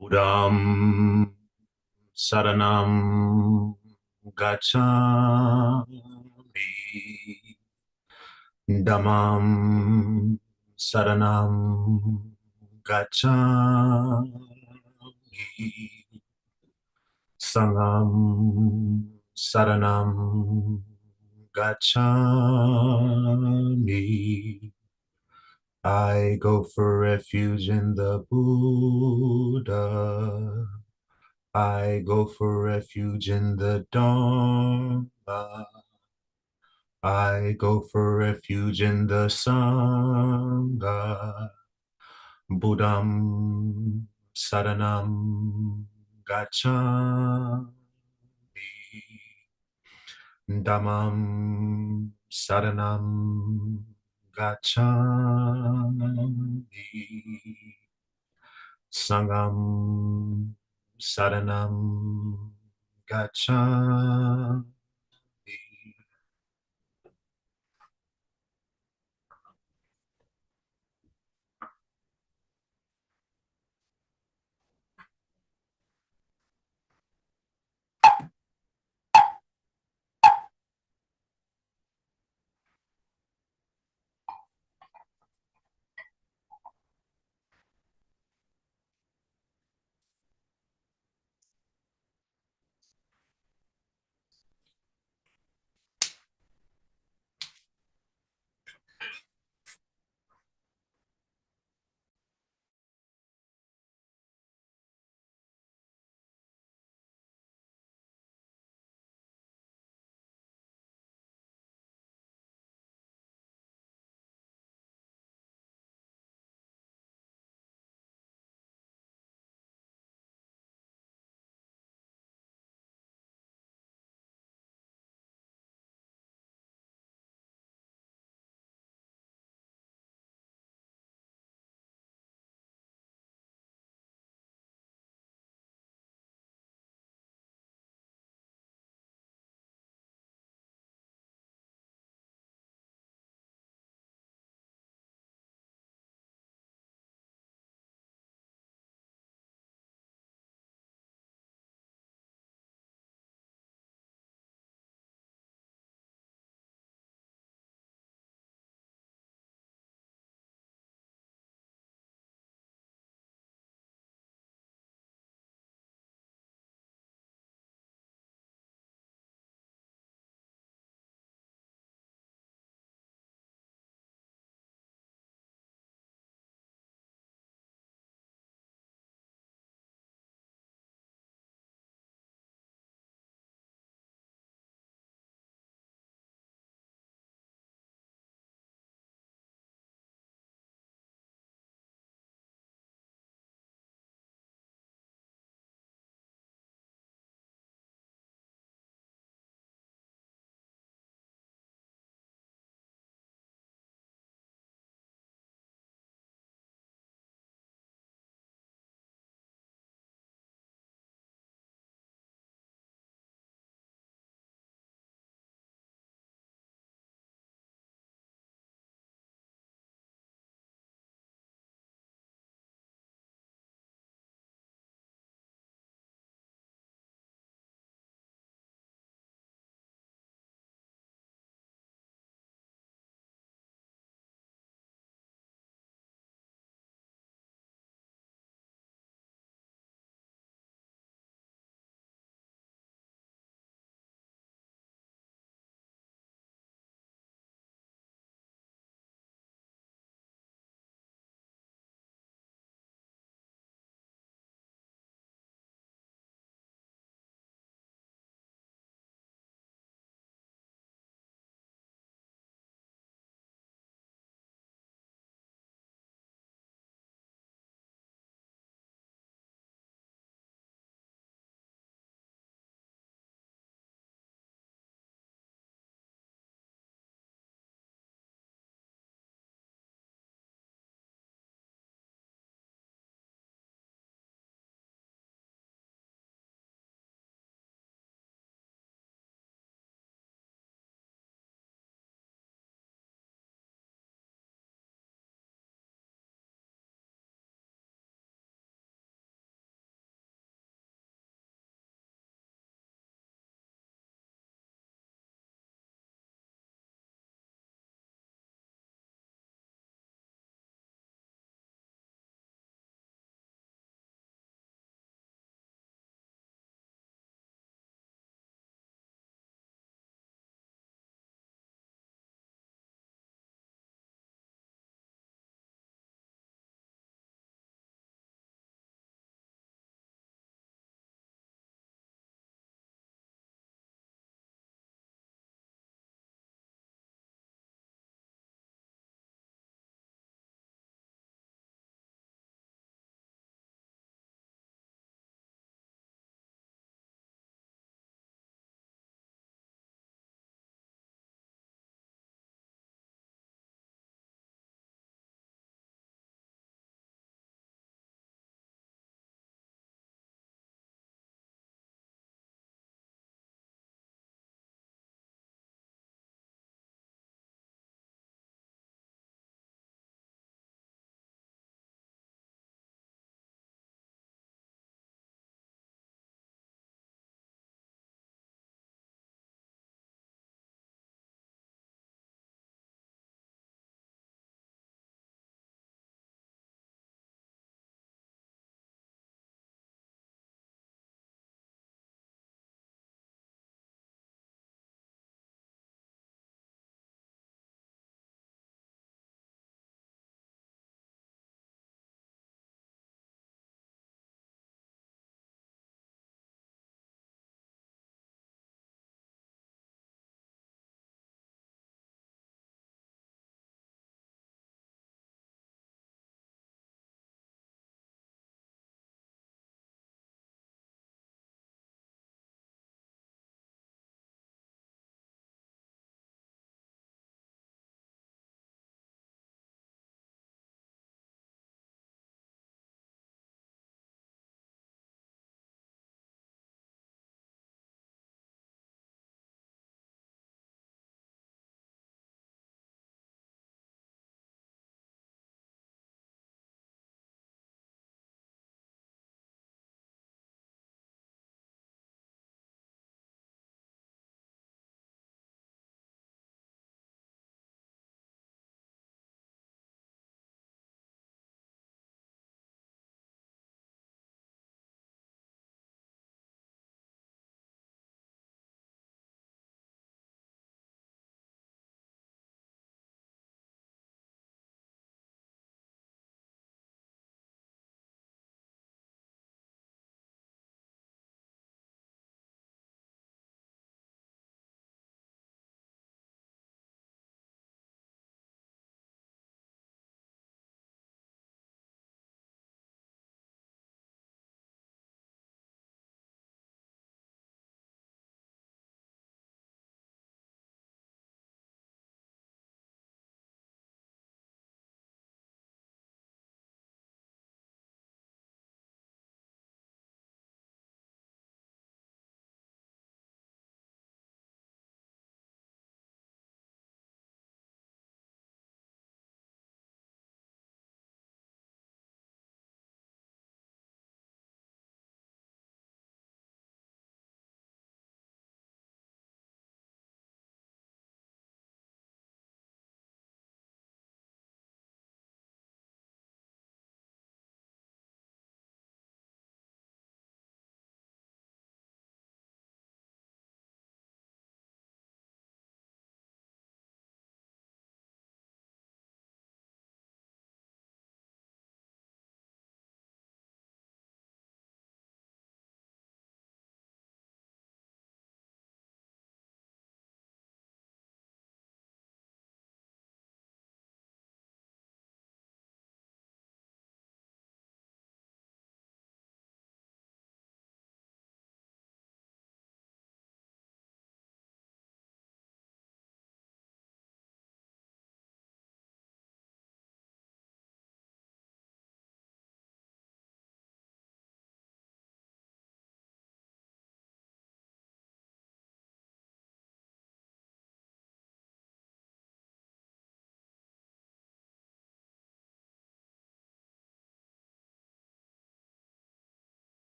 Buddham Saranam Gacchami. Dhammam Saranam Gacchami. Sangham Saranam Gacchami. I go for refuge in the Buddha. I go for refuge in the Dharma. I go for refuge in the Sangha. Buddham Saranam Gacchami. Dhammam Saranam Gacchami. Sangham Saranam Gacchami.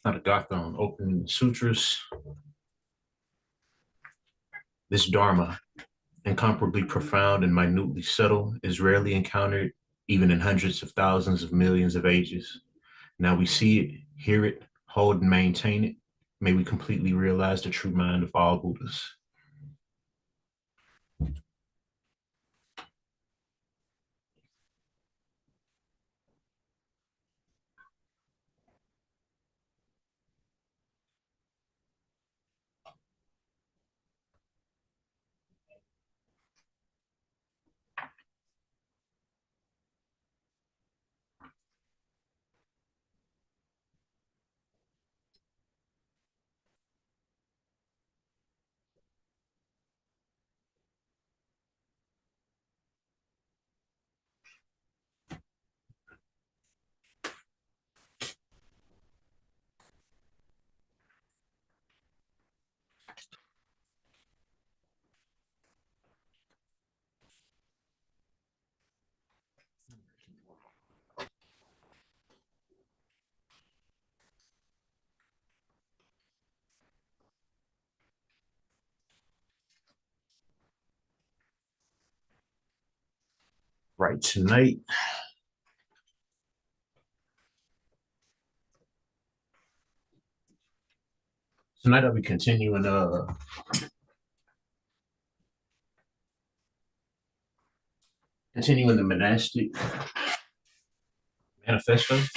Tathagata on Opening Sutras. This Dharma, incomparably profound and minutely subtle, is rarely encountered even in hundreds of thousands of millions of ages. Now we see it, hear it, hold and maintain it. May we completely realize the true mind of all Buddhas. Right, tonight I'll be continuing the monastic manifesto. It's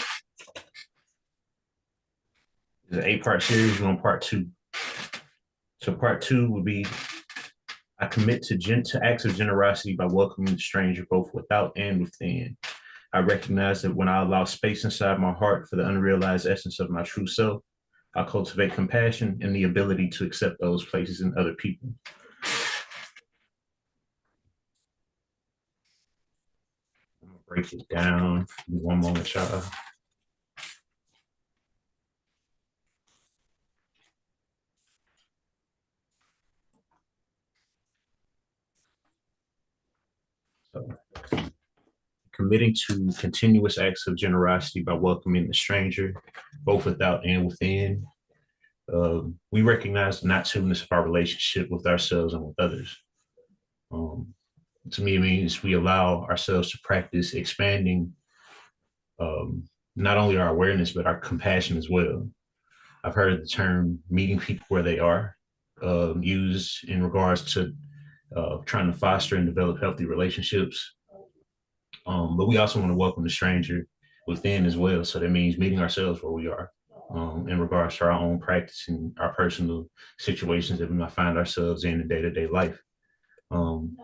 an 8-part series. We're on part 2. So part 2 would be I commit to acts of generosity by welcoming the stranger both without and within. I recognize that when I allow space inside my heart for the unrealized essence of my true self, I cultivate compassion and the ability to accept those places in other people. I'm gonna break it down. One moment, y'all. So, committing to continuous acts of generosity by welcoming the stranger, both without and within. We recognize the not tuneness of our relationship with ourselves and with others. Um, to me, it means we allow ourselves to practice expanding um, not only our awareness, but our compassion as well. I've heard the term meeting people where they are used in regards to trying to foster and develop healthy relationships. But we also want to welcome the stranger within as well. So that means meeting ourselves where we are in regards to our own practice and our personal situations that we might find ourselves in day-to-day life. Um,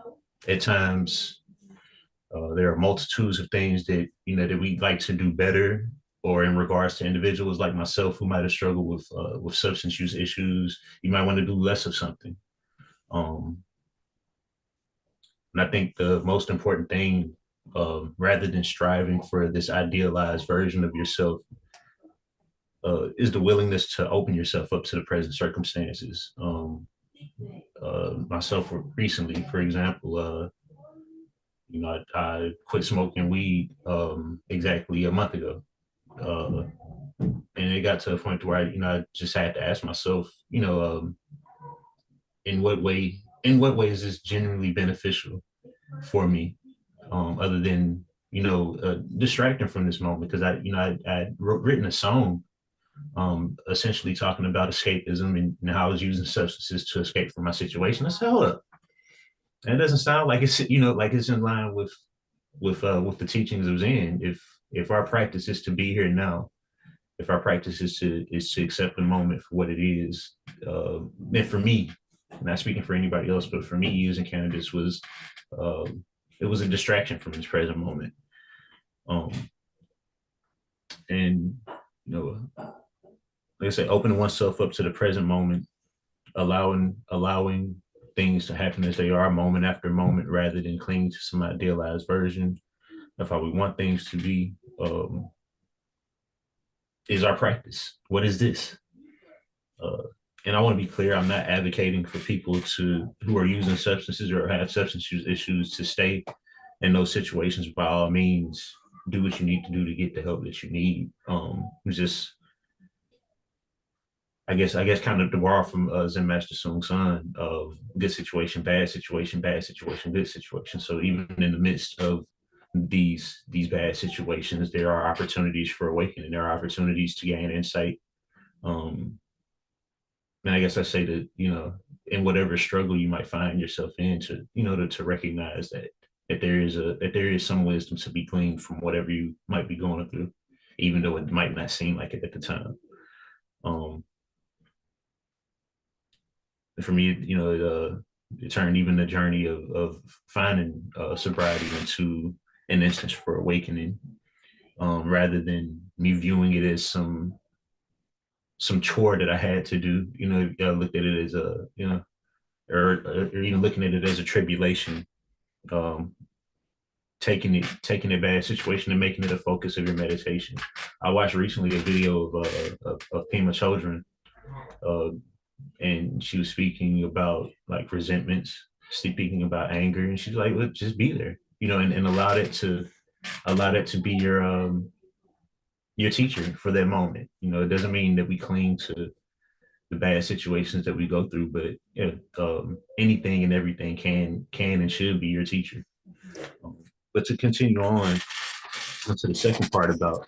at times, there are multitudes of things that that we like to do better, or in regards to individuals like myself who might have struggled with substance use issues, you might want to do less of something. Um, and I think the most important thing, rather than striving for this idealized version of yourself, is the willingness to open yourself up to the present circumstances. Myself recently, for example, I quit smoking weed exactly a month ago. Uh, and it got to a point where I just had to ask myself, in what way is this genuinely beneficial for me, other than distracting from this moment? Because I written a song, essentially talking about escapism and how I was using substances to escape from my situation. I said, hold up, and it doesn't sound like it's like it's in line with the teachings of Zen. If our practice is to be here now, if our practice is to accept the moment for what it is, and for me, not speaking for anybody else, but for me, using cannabis was uh, it was a distraction from this present moment. Um, and like I say, opening oneself up to the present moment, allowing things to happen as they are, moment after moment, rather than clinging to some idealized version of how we want things to be. Is our practice. What is this? Uh, and I want to be clear, I'm not advocating for people who are using substances or have substance use issues to stay in those situations. By all means, do what you need to do to get the help that you need. Just I guess kind of to borrow from Zen Master Sung San, good situation, bad situation, bad situation, good situation. So even in the midst of these bad situations, there are opportunities for awakening. There are opportunities to gain insight. Um, and I guess I say that, in whatever struggle you might find yourself in, to recognize that there is some wisdom to be gleaned from whatever you might be going through, even though it might not seem like it at the time. Um, for me, it turned even the journey of finding sobriety into an instance for awakening, rather than me viewing it as some chore that I had to do. I looked at it as or even looking at it as a tribulation. Um, taking a bad situation and making it a focus of your meditation. I watched recently a video of Pema Chodron, uh, and she was speaking about like resentments, speaking about anger, and she's like, "Look, just be there, and allow that to be your teacher for that moment. It doesn't mean that we cling to the bad situations that we go through, but anything and everything can and should be your teacher. Um, but to continue on to the second part about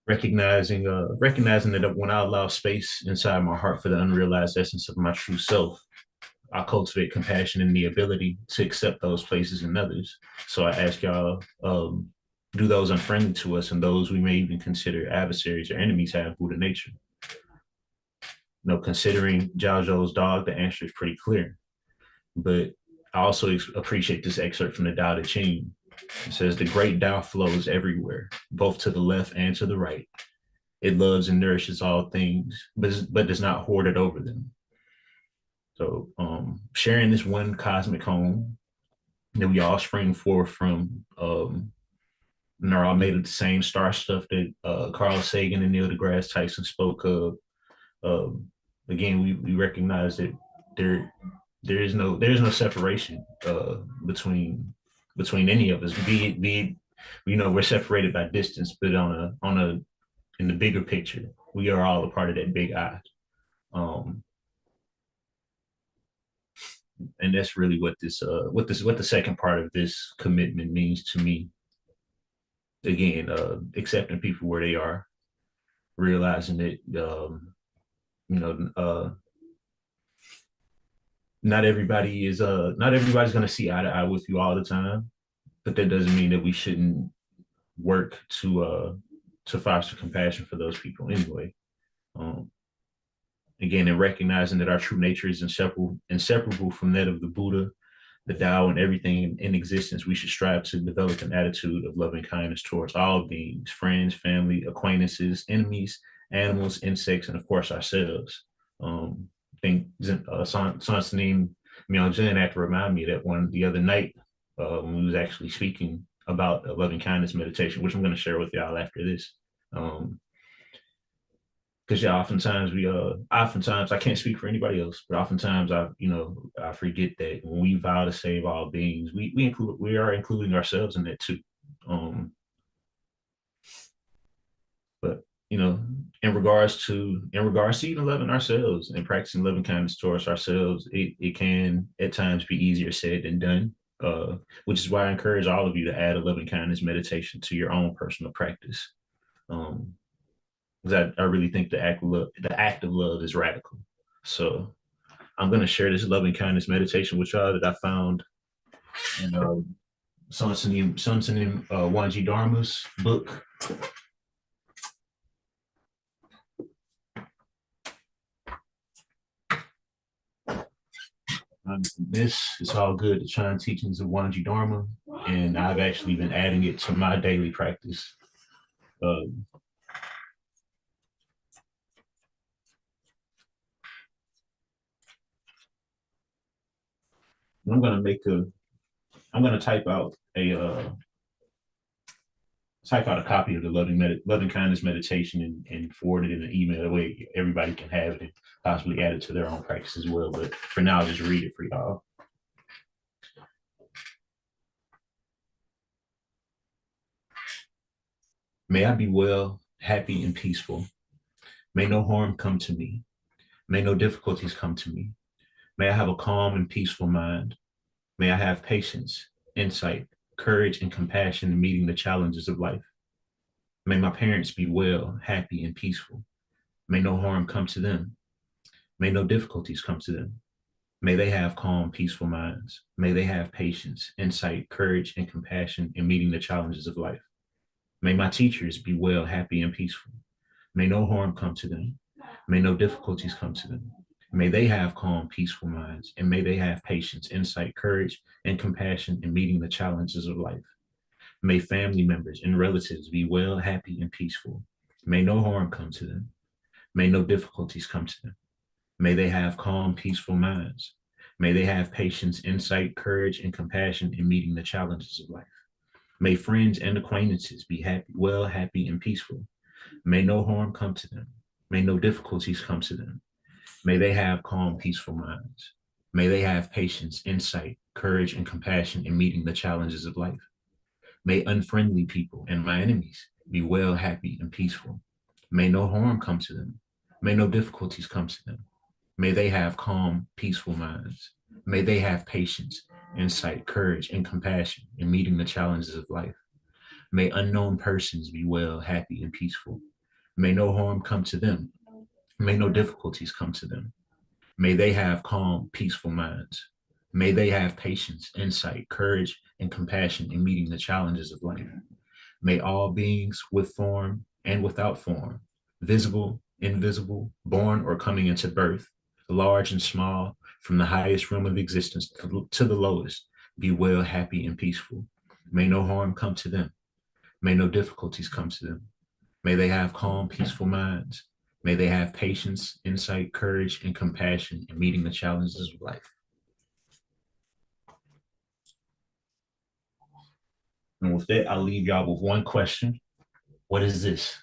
recognizing that when I allow space inside my heart for the unrealized essence of my true self, I cultivate compassion and the ability to accept those places in others. So I ask y'all, do those unfriendly to us and those we may even consider adversaries or enemies have Buddha nature? Considering Zhaozhou's dog, the answer is pretty clear. But I also appreciate this excerpt from the Tao Te Ching. It says, the great Tao flows everywhere, both to the left and to the right. It loves and nourishes all things, but does not hoard it over them. So sharing this one cosmic home that we all spring forth from, and are all made of the same star stuff that Carl Sagan and Neil deGrasse Tyson spoke of. Um, Again, we recognize that there there is no separation between any of us. Be it we're separated by distance, but on a in the bigger picture, we are all a part of that big I. Um, and that's really what the second part of this commitment means to me. Again, accepting people where they are, realizing that you know not everybody's going to see eye to eye with you all the time, but that doesn't mean that we shouldn't work to foster compassion for those people anyway. Um, Again, and recognizing that our true nature is inseparable from that of the Buddha, the Tao, and everything in existence, we should strive to develop an attitude of loving kindness towards all beings, friends, family, acquaintances, enemies, animals, insects, and of course ourselves. I think San Sanim Myongjen had to remind me that one the other night when we was actually speaking about a loving kindness meditation, which I'm going to share with y'all after this. Because yeah, oftentimes I can't speak for anybody else, but oftentimes I forget that when we vow to save all beings, we are including ourselves in that too. Um, but in regards to even loving ourselves and practicing loving kindness towards ourselves, it can at times be easier said than done. Which is why I encourage all of you to add a loving kindness meditation to your own personal practice. Um, because I really think the act of love is radical. So I'm going to share this loving kindness meditation with y'all that I found in Sunsanim Wanji Dharma's book. This is all good, the Chan teachings of Wanji Dharma, and I've actually been adding it to my daily practice. Um, I'm gonna make a. I'm gonna type out a copy of the loving kindness meditation and forward it in an email. That way, everybody can have it and possibly add it to their own practice as well. But for now, I'll just read it for y'all. May I be well, happy, and peaceful. May no harm come to me. May no difficulties come to me. May I have a calm and peaceful mind. May I have patience, insight, courage, and compassion in meeting the challenges of life. May my parents be well, happy, and peaceful. May no harm come to them. May no difficulties come to them. May they have calm, peaceful minds. May they have patience, insight, courage, and compassion in meeting the challenges of life. May my teachers be well, happy, and peaceful. May no harm come to them. May no difficulties come to them. May they have calm, peaceful minds, and may they have patience, insight, courage, and compassion in meeting the challenges of life. May family members and relatives be well, happy, and peaceful. May no harm come to them. May no difficulties come to them. May they have calm, peaceful minds. May they have patience, insight, courage, and compassion in meeting the challenges of life. May friends and acquaintances be happy, well, happy, and peaceful. May no harm come to them. May no difficulties come to them. May they have calm, peaceful minds. May they have patience, insight, courage, and compassion in meeting the challenges of life. May unfriendly people and my enemies be well, happy, and peaceful. May no harm come to them. May no difficulties come to them. May they have calm, peaceful minds. May they have patience, insight, courage, and compassion in meeting the challenges of life. May unknown persons be well, happy, and peaceful. May no harm come to them. May no difficulties come to them. May they have calm, peaceful minds. May they have patience, insight, courage, and compassion in meeting the challenges of life. May all beings with form and without form, visible, invisible, born or coming into birth, large and small, from the highest realm of existence to the lowest, be well, happy, and peaceful. May no harm come to them. May no difficulties come to them. May they have calm, peaceful minds. May they have patience, insight, courage, and compassion in meeting the challenges of life. And with that, I'll leave y'all with one question. What is this?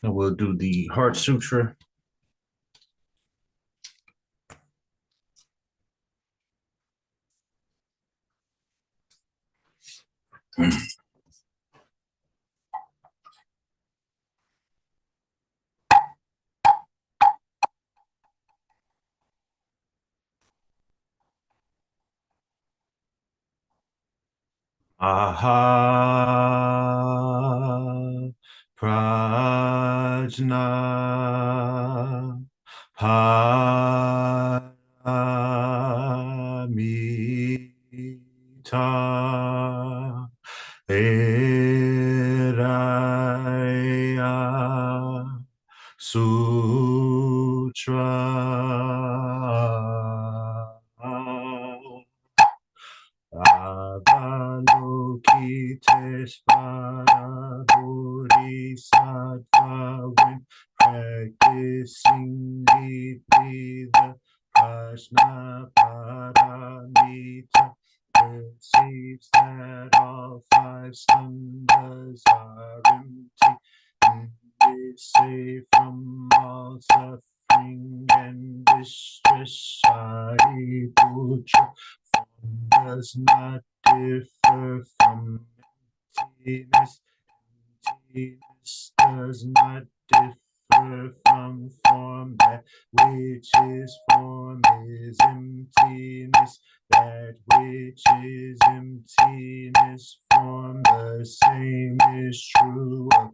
And we'll do the Heart Sutra. Aha Prajna Paramita Eraya Sutra Avalokiteshvara Bodhisattva when practicing deeply the Prajna Paramita perceives that all five skandhas are empty and is safe from all suffering and distress. Shariputra does not differ from emptiness. Emptiness does not differ from form. That which is form is emptiness. That which is emptiness, form. The same is true of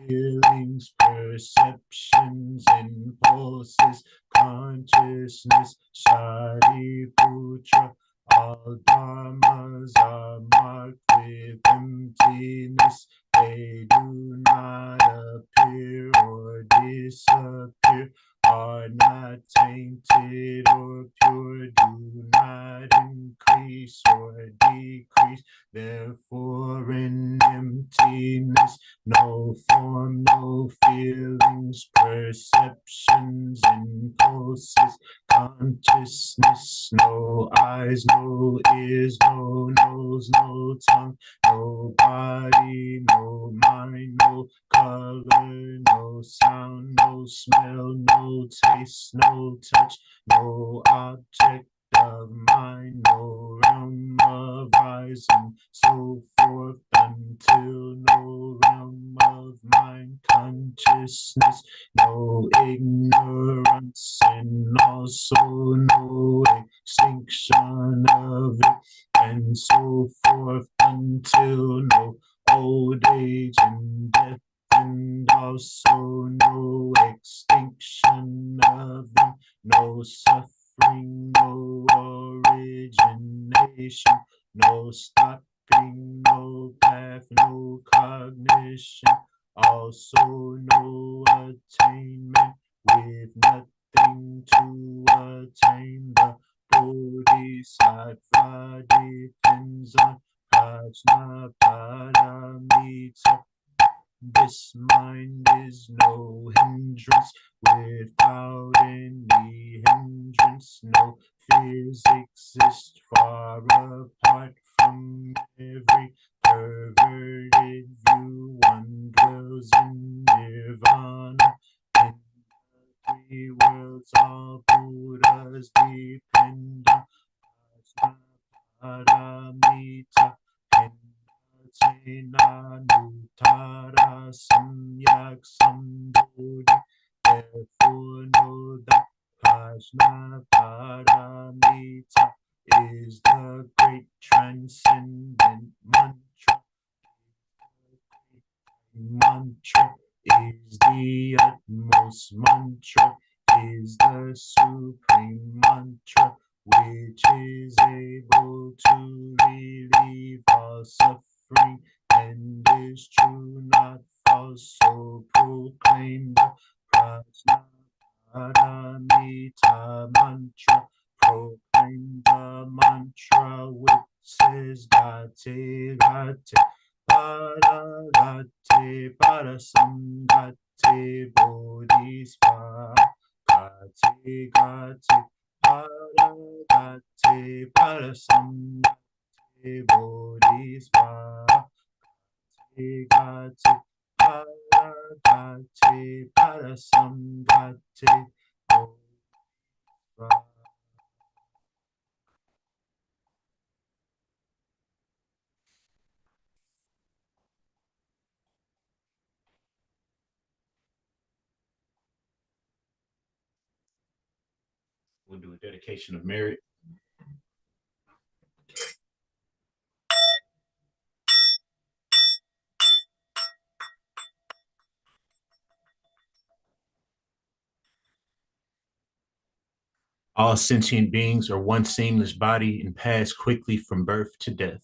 feelings, perceptions, impulses, consciousness. Shariputra, all dharmas are marked with emptiness. They do not appear or disappear, are not tainted or pure, do not increase or decrease. Therefore, in emptiness, no form, no feelings, perceptions, impulses, consciousness, no eyes, no ears, no nose, no tongue, no body, no mind, no color, no sound, no smell, no taste, no touch, no object of mind, no realm of eyes, and so forth, until no realm of mind consciousness, no ignorance, and also no extinction of it, and so forth, until no old age and death, and also no extinction of them, no suffering, no origination, no stopping, no path, no cognition, also no attainment, with nothing to attain. The Bodhisattva depends on Prajna Paramita. This mind is no hindrance. Without any hindrance, no fears exist. Far apart from every perverted view, one dwells in nirvana. In the three worlds, all Buddhas depend on Paramita. Nuttara Samyak Sambodhi. Therefore know that Prajna Paramita is the great transcendent mantra. Mantra is the utmost mantra, is the supreme mantra, which is able to relieve all suffering and is true, not false. So proclaim the Prajna Paramita mantra. Proclaim the mantra which says Gate Gate Paragate Parasamgate Bodhisattva. Gate Gate Paragate Parasamgate Bodhisattva. Gate Gate Paragate Bhagavate Parasambrate Bodhisattva. We'll do a dedication of merit. All sentient beings are one seamless body and pass quickly from birth to death.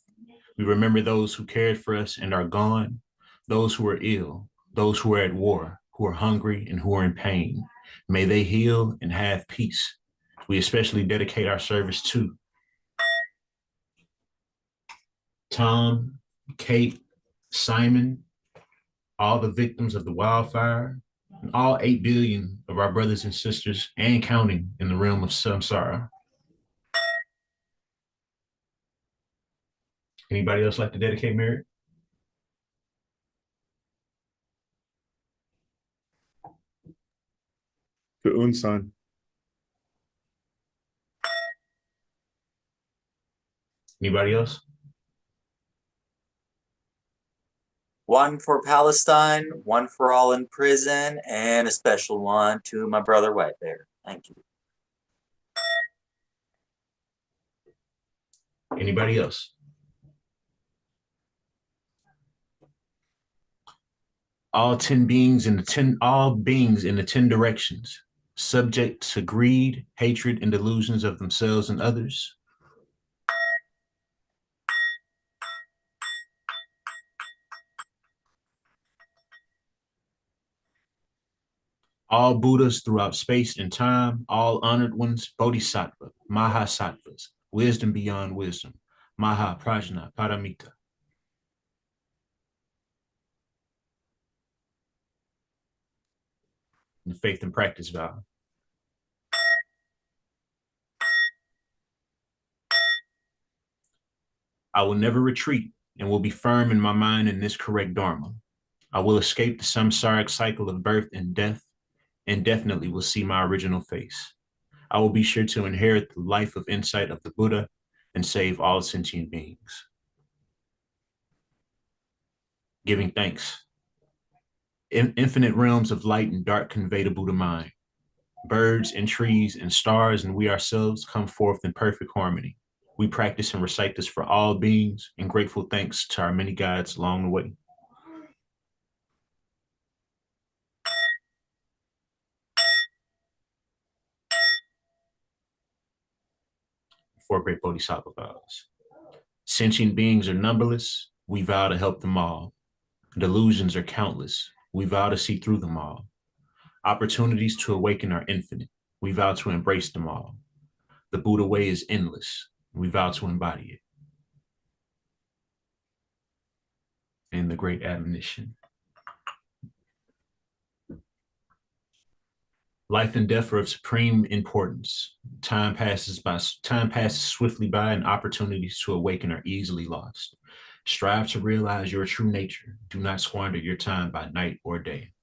We remember those who cared for us and are gone, those who are ill, those who are at war, who are hungry and who are in pain. May they heal and have peace. We especially dedicate our service to Tom, Kate, Simon, all the victims of the wildfire, and all 8 billion of our brothers and sisters and counting in the realm of samsara. Anybody else like to dedicate merit? To Unsan. Anybody else? One for Palestine, one for all in prison, and a special one to my brother White Bear. Thank you. Anybody else? All 10 beings in the 10, all beings in the 10 directions, subject to greed, hatred, and delusions of themselves and others. All Buddhas throughout space and time, all honored ones, Bodhisattva, Mahasattvas, wisdom beyond wisdom, Maha Prajna Paramita. The faith and practice vow. I will never retreat and will be firm in my mind in this correct Dharma. I will escape the samsaric cycle of birth and death, and definitely will see my original face. I will be sure to inherit the life of insight of the Buddha and save all sentient beings. Giving thanks. Infinite realms of light and dark convey the Buddha mind. Birds and trees and stars and we ourselves come forth in perfect harmony. We practice and recite this for all beings and grateful thanks to our many guides along the way. Four great Bodhisattva vows. Sentient beings are numberless. We vow to help them all. Delusions are countless. We vow to see through them all. Opportunities to awaken are infinite. We vow to embrace them all. The Buddha way is endless. We vow to embody it. And the great admonition. Life and death are of supreme importance. Time passes swiftly by and opportunities to awaken are easily lost. Strive to realize your true nature. Do not squander your time by night or day.